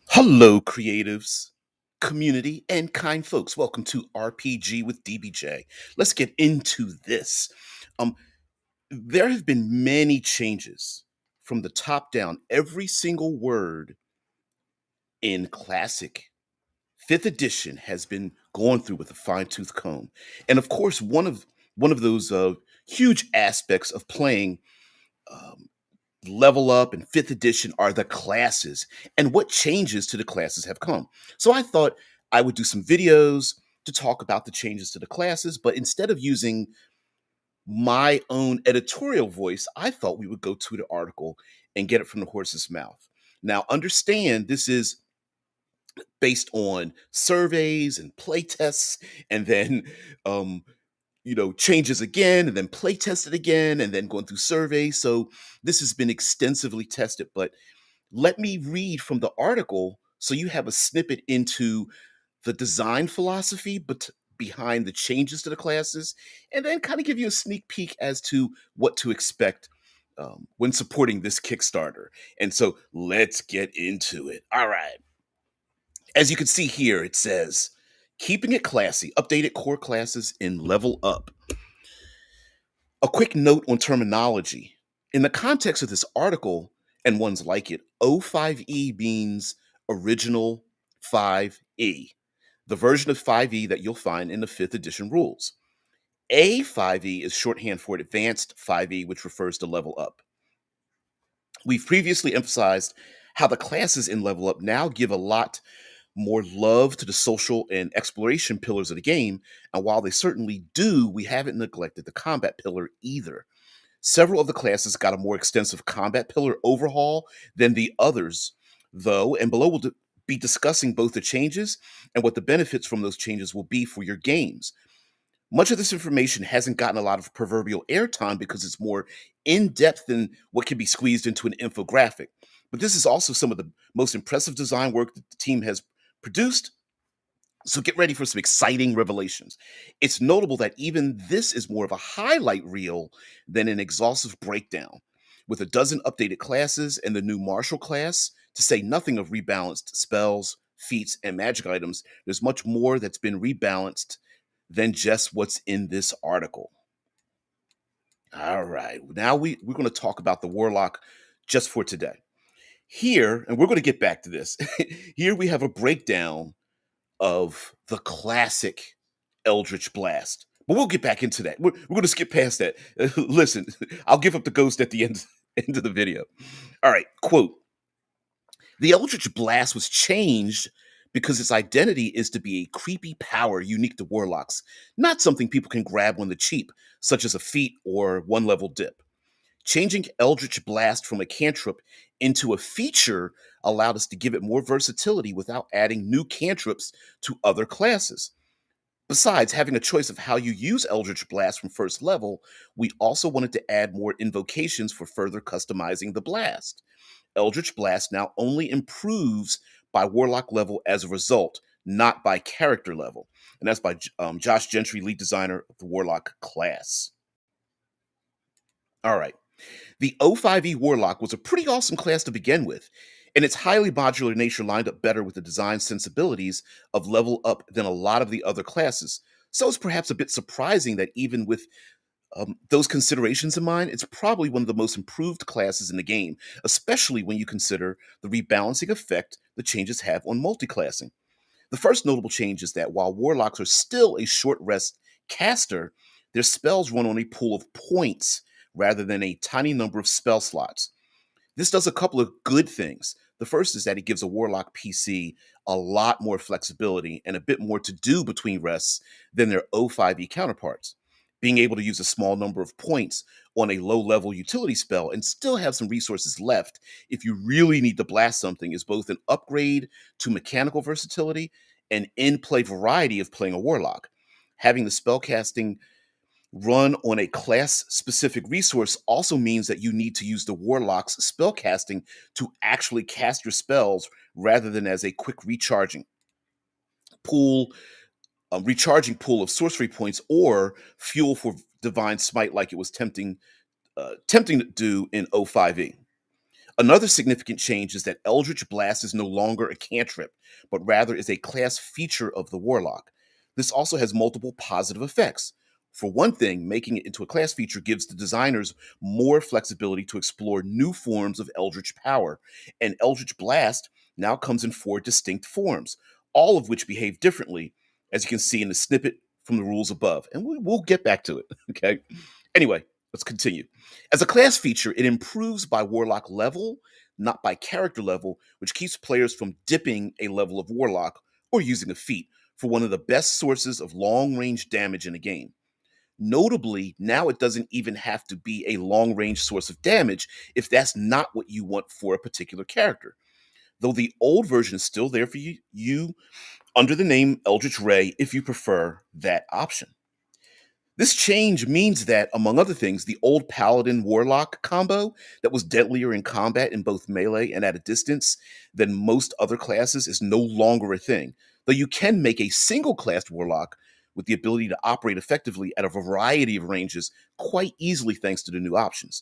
Hello, creatives, community, and kind folks. Welcome to RPG with DBJ. Let's get into this. Um, there have been many changes from the top down. Every single word in classic fifth edition has been gone through with a fine tooth comb, and of course, one of those huge aspects of playing. Um, Level Up and 5th edition are the classes and what changes to the classes have come. So I thought I would do some videos to talk about the changes to the classes, but instead of using my own editorial voice, I thought we would go to the article and get it from the horse's mouth. Now, understand this is based on surveys and play tests, and then um, changes again and then play tested again and then going through surveys. So this has been extensively tested, but let me read from the article so you have a snippet into the design philosophy but behind the changes to the classes, and then kind of give you a sneak peek as to what to expect when supporting this Kickstarter. And so let's get into it. All right. As you can see here, it says, keeping it classy, updated core classes in Level Up. A quick note on terminology. In the context of this article and ones like it, O5E means original 5E, the version of 5E that you'll find in the 5th edition rules. A5E is shorthand for advanced 5E, which refers to level up. We've previously emphasized how the classes in Level Up now give a lot more love to the social and exploration pillars of the game, and while they certainly do, we haven't neglected the combat pillar either. Several of the classes got a more extensive combat pillar overhaul than the others, though, and below we'll be discussing both the changes and what the benefits from those changes will be for your games. Much of this information hasn't gotten a lot of proverbial airtime because it's more in depth than what can be squeezed into an infographic. But this is also some of the most impressive design work that the team has produced, so get ready for some exciting revelations. It's notable that even this is more of a highlight reel than an exhaustive breakdown. With a dozen updated classes and the new martial class, to say nothing of rebalanced spells, feats, and magic items, there's much more that's been rebalanced than just what's in this article. All right, now we're going to talk about the Warlock just for today. Here, and we're going to get back to this, here we have a breakdown of the classic Eldritch Blast. But we'll get back into that. We're going to skip past that. Listen, I'll give up the ghost at the end of the video. All right, quote, the Eldritch Blast was changed because its identity is to be a creepy power unique to warlocks, not something people can grab on the cheap, such as a feat or one level dip. Changing Eldritch Blast from a cantrip into a feature allowed us to give it more versatility without adding new cantrips to other classes. Besides having a choice of how you use Eldritch Blast from first level, we also wanted to add more invocations for further customizing the blast. Eldritch Blast now only improves by Warlock level as a result, not by character level. And that's by Josh Gentry, lead designer of the Warlock class. All right. The O5E Warlock was a pretty awesome class to begin with, and its highly modular nature lined up better with the design sensibilities of Level Up than a lot of the other classes. So it's perhaps a bit surprising that even with those considerations in mind, it's probably one of the most improved classes in the game, especially when you consider the rebalancing effect the changes have on multiclassing. The first notable change is that while Warlocks are still a short rest caster, their spells run on a pool of points rather than a tiny number of spell slots. This does a couple of good things. The first is that it gives a Warlock PC a lot more flexibility and a bit more to do between rests than their O5E counterparts. Being able to use a small number of points on a low level utility spell and still have some resources left if you really need to blast something is both an upgrade to mechanical versatility and in play variety of playing a Warlock. Having the spellcasting run on a class specific resource also means that you need to use the Warlock's spellcasting to actually cast your spells rather than as a quick pool, recharging pool of sorcery points or fuel for divine smite like it was tempting to do in O5E. Another significant change is that Eldritch Blast is no longer a cantrip, but rather is a class feature of the Warlock. This also has multiple positive effects. For one thing, making it into a class feature gives the designers more flexibility to explore new forms of Eldritch power, and Eldritch Blast now comes in four distinct forms, all of which behave differently, as you can see in the snippet from the rules above. And we'll get back to it, okay? Anyway, let's continue. As a class feature, it improves by Warlock level, not by character level, which keeps players from dipping a level of Warlock or using a feat for one of the best sources of long range damage in the game. Notably, now it doesn't even have to be a long range source of damage if that's not what you want for a particular character. Though the old version is still there for you under the name Eldritch Ray if you prefer that option. This change means that, among other things, the old Paladin Warlock combo that was deadlier in combat in both melee and at a distance than most other classes is no longer a thing, though you can make a single class Warlock with the ability to operate effectively at a variety of ranges quite easily thanks to the new options.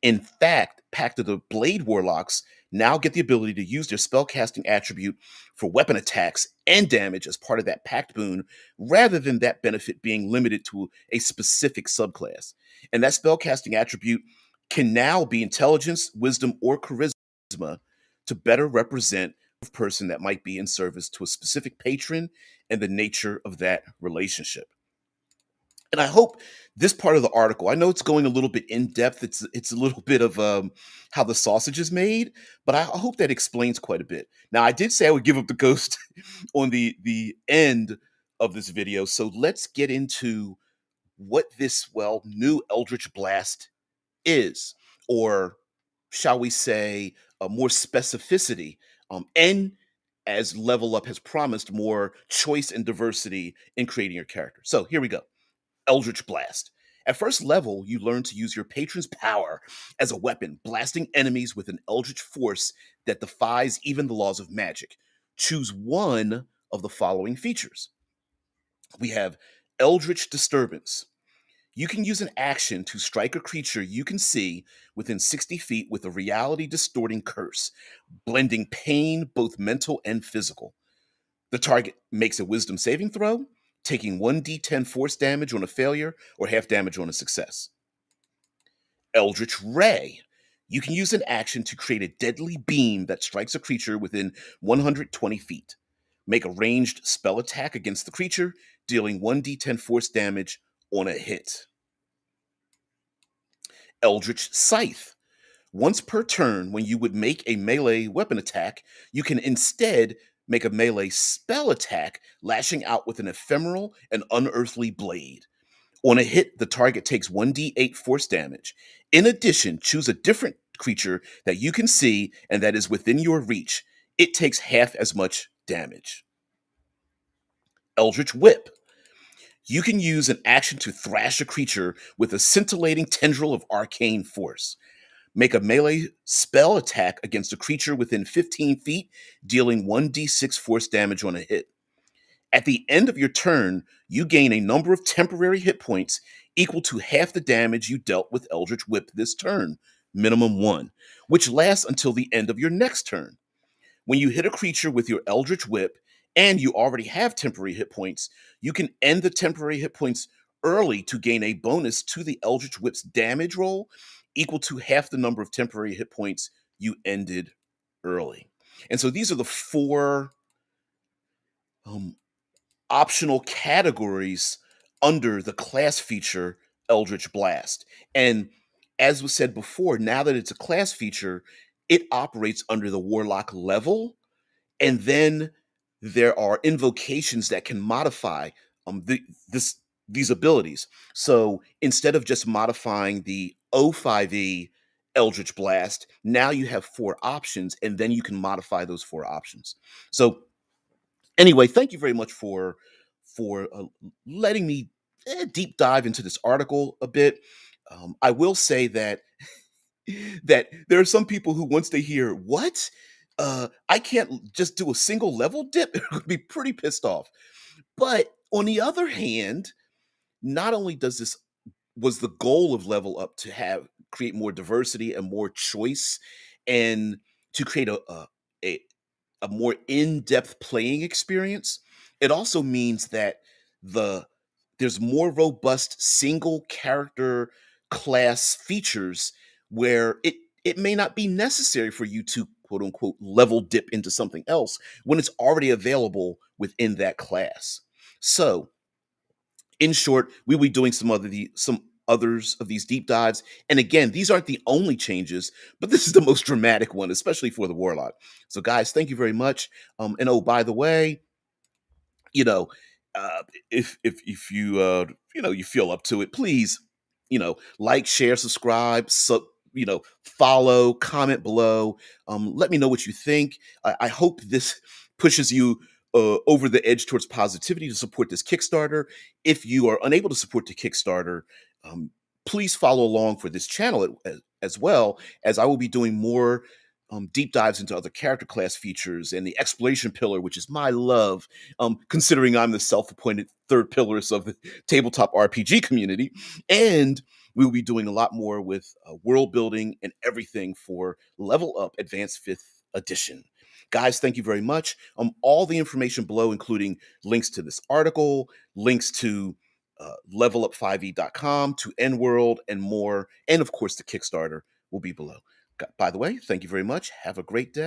In fact, Pact of the Blade Warlocks now get the ability to use their spellcasting attribute for weapon attacks and damage as part of that Pact boon, rather than that benefit being limited to a specific subclass. And that spellcasting attribute can now be intelligence, wisdom, or charisma to better represent a person that might be in service to a specific patron and the nature of that relationship. And I hope this part of the article, I know it's going a little bit in depth. It's a little bit of how the sausage is made, but I hope that explains quite a bit. Now, I did say I would give up the ghost on the end of this video, so let's get into what this new Eldritch Blast is, or shall we say, more specificity, and as Level Up has promised, more choice and diversity in creating your character. So here we go. Eldritch Blast. At first level, you learn to use your patron's power as a weapon, blasting enemies with an eldritch force that defies even the laws of magic. Choose one of the following features. We have Eldritch Disturbance. You can use an action to strike a creature you can see within 60 feet with a reality distorting curse, blending pain, both mental and physical. The target makes a wisdom saving throw, taking 1d10 force damage on a failure or half damage on a success. Eldritch Ray. You can use an action to create a deadly beam that strikes a creature within 120 feet. Make a ranged spell attack against the creature, dealing 1d10 force damage on a hit. Eldritch Scythe. Once per turn, when you would make a melee weapon attack, you can instead make a melee spell attack, lashing out with an ephemeral and unearthly blade. On a hit, the target takes 1d8 force damage. In addition, choose a different creature that you can see and that is within your reach. It takes half as much damage. Eldritch Whip. You can use an action to thrash a creature with a scintillating tendril of arcane force. Make a melee spell attack against a creature within 15 feet, dealing 1d6 force damage on a hit. At the end of your turn, you gain a number of temporary hit points equal to half the damage you dealt with Eldritch Whip this turn, minimum 1, which lasts until the end of your next turn. When you hit a creature with your Eldritch Whip and you already have temporary hit points, you can end the temporary hit points early to gain a bonus to the Eldritch Whip's damage roll equal to half the number of temporary hit points you ended early. And so these are the four um, optional categories under the class feature Eldritch Blast. And as was said before, now that it's a class feature, it operates under the Warlock level, and then there are invocations that can modify these abilities. So instead of just modifying the O5E Eldritch Blast, now you have four options, and then you can modify those four options. So anyway, thank you very much for letting me deep dive into this article a bit. I will say that that there are some people who, once they hear what I can't just do a single level dip, they're going to be pretty pissed off. But on the other hand, not only does this was the goal of Level Up to have create more diversity and more choice and to create a, a more in-depth playing experience. It also means that the there's more robust single character class features where it may not be necessary for you to quote unquote level dip into something else when it's already available within that class. So, in short, we'll be doing some others of these deep dives. And again, these aren't the only changes, but this is the most dramatic one, especially for the Warlock. So, guys, thank you very much. And oh, by the way, you know, uh, if you you feel up to it, please, like, share, subscribe, follow, comment below. Let me know what you think. I hope this pushes you over the edge towards positivity to support this Kickstarter. If you are unable to support the Kickstarter, um, please follow along for this channel as well, as I will be doing more deep dives into other character class features and the exploration pillar, which is my love, considering I'm the self-appointed third pillars of the tabletop RPG community. And we will be doing a lot more with world building and everything for Level Up Advanced 5th Edition. Guys, thank you very much. All the information below, including links to this article, links to levelup5e.com, to N World, and more, and of course the Kickstarter will be below. By the way, thank you very much. Have a great day.